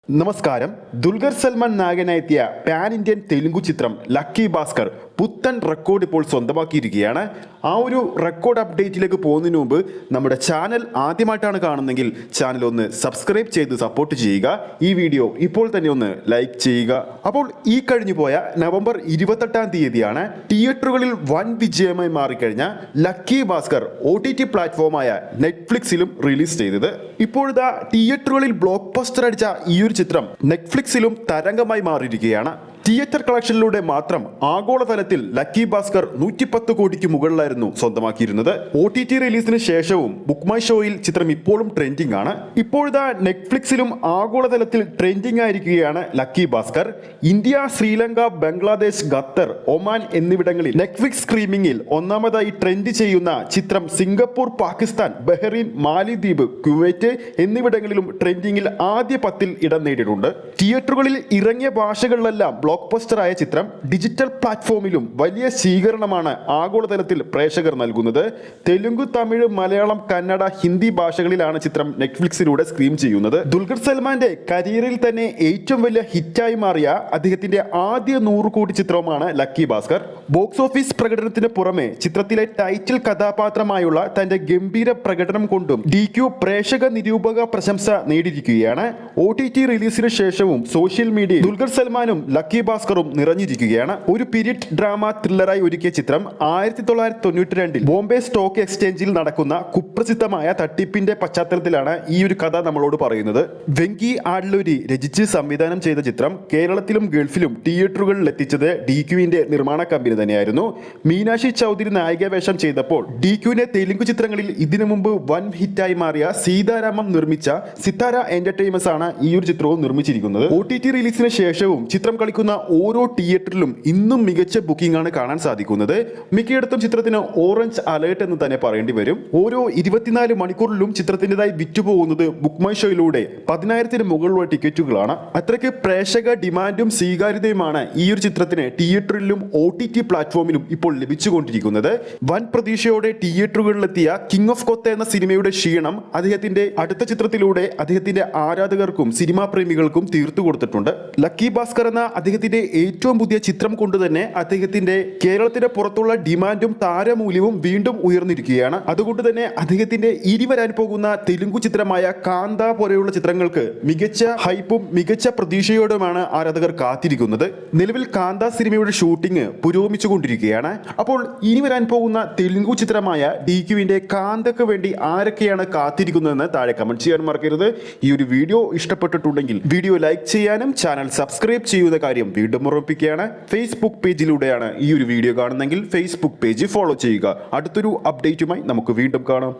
നമസ്കാരം. Dulquer Salman നായകനായെത്തിയ pan Indian Telugu ചിത്രം lucky Bhaskar പുത്തൻ റെക്കോർഡ് ഇപ്പോൾ സ്വന്തമാക്കിയിരിക്കുകയാണ്. ആ ഒരു റെക്കോർഡ് അപ്ഡേറ്റിലേക്ക് പോകുന്നതിന് മുമ്പ് നമ്മുടെ ചാനൽ ആദ്യമായിട്ടാണ് കാണുന്നതെങ്കിൽ ചാനൽ ഒന്ന് സബ്സ്ക്രൈബ് ചെയ്ത് സപ്പോർട്ട് ചെയ്യുക. ഈ വീഡിയോ ഇപ്പോൾ തന്നെ ഒന്ന് ലൈക്ക് ചെയ്യുക. അപ്പോൾ ഈ കഴിഞ്ഞു പോയ നവംബർ 28-ാം തീയതിയാണ് തിയേറ്ററുകളിൽ വൻ വിജയമായി മാറിക്കഴിഞ്ഞ ലക്കി ഭാസ്കർ OTT പ്ലാറ്റ്ഫോമായ നെറ്റ്ഫ്ലിക്സിലും റിലീസ് ചെയ്തത്. ഇപ്പോഴത്തെ തിയേറ്ററുകളിൽ ബ്ലോക്ക് ബസ്റ്റർ അടിച്ച ഈ ഒരു ചിത്രം നെറ്റ്ഫ്ലിക്സിലും തരംഗമായി മാറിയിരിക്കുകയാണ്. തിയേറ്റർ കളക്ഷനിലൂടെ മാത്രം ആഗോളതലത്തിൽ ലക്കി ഭാസ്കർ 110 കോടിക്ക് മുകളിലായിരുന്നു സ്വന്തമാക്കിയിരുന്നത്. OTT റിലീസിന് ശേഷവും ബുക്ക് മൈ ഷോയിൽ ചിത്രം ഇപ്പോഴും ട്രെൻഡിംഗ് ആണ്. ഇപ്പോഴത്തെ നെറ്റ്ഫ്ലിക്സിലും ആഗോളതലത്തിൽ ട്രെൻഡിംഗ് ആയിരിക്കുകയാണ് lucky Bhaskar. India, Sri Lanka, Bangladesh, Qatar, Oman എന്നിവിടങ്ങളിൽ നെറ്റ്ഫ്ലിക്സ് സ്ട്രീമിംഗിൽ ഒന്നാമതായി ട്രെൻഡ് ചെയ്യുന്ന ചിത്രം സിംഗപ്പൂർ, പാകിസ്ഥാൻ, ബഹ്റൈൻ, മാലിദ്വീപ്, കുവൈറ്റ് എന്നിവിടങ്ങളിലും ട്രെൻഡിംഗിൽ ആദ്യ 10-ൽ ഇടം നേടിയിട്ടുണ്ട്. തിയേറ്ററുകളിൽ ഇറങ്ങിയ ഭാഷകളിലെല്ലാം ബ്ലോക്ക് ബസ്റ്ററായ ചിത്രം ഡിജിറ്റൽ പ്ലാറ്റ്ഫോമിലും വലിയ സ്വീകരണമാണ് ആഗോളതലത്തിൽ പ്രേക്ഷകർ നൽകുന്നത്. തെലുങ്ക്, തമിഴ്, മലയാളം, കന്നഡ, ഹിന്ദി ഭാഷകളിലാണ് ചിത്രം നെറ്റ്ഫ്ലിക്സിലൂടെ സ്ട്രീം ചെയ്യുന്നത്. ദുൽഖർ സൽമാന്റെ കരിയറിൽ തന്നെ ഏറ്റവും വലിയ ഹിറ്റായി മാറിയ അദ്ദേഹത്തിന്റെ ആദ്യ 100 കോടി ചിത്രവുമാണ് ലക്കി ഭാസ്കർ. ബോക്സ് ഓഫീസ് പ്രകടനത്തിന് പുറമെ ചിത്രത്തിലെ ടൈറ്റിൽ കഥാപാത്രമായുള്ള തന്റെ ഗംഭീര പ്രകടനം കൊണ്ടും DQ പ്രേക്ഷക നിരൂപക പ്രശംസ നേടിയിരിക്കുകയാണ്. OTT റിലീസിന് ശേഷവും സോഷ്യൽ മീഡിയയിൽ ദുൽഖർ സൽമാനും ലക്കി ഭാസ്കറും നിറഞ്ഞിരിക്കുകയാണ്. ഒരു പീരിയഡ് ഡ്രാമ ത്രില്ലറായി ഒരുക്കിയ ചിത്രം 1992-ൽ ബോംബെ സ്റ്റോക്ക് എക്സ്ചേഞ്ചിൽ നടക്കുന്ന കുപ്രസിദ്ധമായ തട്ടിപ്പിന്റെ പശ്ചാത്തലത്തിലാണ് ഈ ഒരു കഥ നമ്മളോട് പറയുന്നത്. വെങ്കി ആഡ്ലൂരി രചിച്ച് സംവിധാനം ചെയ്ത ചിത്രം കേരളത്തിലും ഗൾഫിലും തിയേറ്ററുകളിൽ എത്തിച്ചത് DQവിന്റെ നിർമ്മാണ കമ്പനി തന്നെയായിരുന്നു. മീനാക്ഷി ചൗധരി നായിക വേഷം ചെയ്തപ്പോൾ DQവിന്റെ തെലുങ്ക് ചിത്രങ്ങളിൽ ഇതിനു മുമ്പ് വൻ ഹിറ്റായി മാറിയ സീതാരാമം നിർമ്മിച്ച സിത്താര എന്റർടൈൻമെന്റ്സ് ആണ് ഈ ഒരു ചിത്രവും നിർമ്മിച്ചിരിക്കുന്നത്. OTT റിലീസിന് ശേഷവും ചിത്രം കളിക്കുന്ന ഓരോ തിയേറ്ററിലും ഇന്നും മികച്ച ബുക്കിംഗ് ആണ് കാണാൻ സാധിക്കുന്നത്. മിക്കയിടത്തും ചിത്രത്തിന് ഓറഞ്ച് അലേർട്ട് എന്ന് തന്നെ പറയേണ്ടി വരും. ഓരോ 24 മണിക്കൂറിലും ചിത്രത്തിൻ്റെതായി വിറ്റുപോകുന്നത് ബുക്ക് മൈ ഷോയിലൂടെ 10,000-ന് മുകളിലുള്ള ടിക്കറ്റുകളാണ്. അത്രയ്ക്ക് പ്രേക്ഷക ഡിമാൻഡും സ്വീകാര്യതയുമാണ് ഈ ഒരു ചിത്രത്തിന് തിയേറ്ററിലും OTT പ്ലാറ്റ്ഫോമിലും ഇപ്പോൾ ലഭിച്ചുകൊണ്ടിരിക്കുന്നത്. വൻ പ്രതീക്ഷയോടെ തിയേറ്ററുകളിലെത്തിയ കിങ് ഓഫ് കൊത്ത എന്ന സിനിമയുടെ ക്ഷീണം അദ്ദേഹത്തിന്റെ അടുത്ത ചിത്രത്തിലൂടെ അദ്ദേഹത്തിന്റെ ആരാധകർക്കും സിനിമാ പ്രേമികൾക്കും തീർത്തു കൊടുത്തിട്ടുണ്ട്. ലക്കി ഭാസ്കർ എന്ന അദ്ദേഹത്തിന്റെ ഏറ്റവും പുതിയ ചിത്രം കൊണ്ട് തന്നെ അദ്ദേഹത്തിന്റെ കേരളത്തിന് പുറത്തുള്ള ഡിമാൻഡും താരമൂല്യവും വീണ്ടും ഉയർന്നിരിക്കുകയാണ്. അതുകൊണ്ട് തന്നെ അദ്ദേഹത്തിന്റെ ഇനി വരാൻ പോകുന്ന തെലുങ്കു ചിത്രമായ കാന്ത പോലെയുള്ള ചിത്രങ്ങൾക്ക് മികച്ച ഹൈപ്പും മികച്ച പ്രതീക്ഷയോടുമാണ് ആരാധകർ കാത്തിരിക്കുന്നത്. നിലവിൽ കാന്ത സിനിമയുടെ ഷൂട്ടിംഗ് പുരോഗമിച്ചുകൊണ്ടിരിക്കുകയാണ്. അപ്പോൾ ഇനി വരാൻ പോകുന്ന തെലുങ്കു ചിത്രമായ DQവിന്റെ കാന്തക്ക് വേണ്ടി ആരൊക്കെയാണ് കാത്തിരിക്കുന്നതെന്ന് താഴെ കമന്റ് ചെയ്യാൻ മറക്കരുത്. ഈ ഒരു വീഡിയോ ഇഷ്ടപ്പെട്ടിട്ടുണ്ടെങ്കിൽ വീഡിയോ ലൈക്ക് ചെയ്യാനും ചാനൽ സബ്സ്ക്രൈബ് ചെയ്യുന്ന കാര്യം വീണ്ടും ഓർമ്മിപ്പിക്കുകയാണ്. ഫേസ്ബുക്ക് പേജിലൂടെയാണ് ഈ ഒരു വീഡിയോ കാണുന്നതെങ്കിൽ ഫേസ്ബുക്ക് പേജ് ഫോളോ ചെയ്യുക. അടുത്തൊരു അപ്ഡേറ്റുമായി നമുക്ക് വീണ്ടും കാണാം.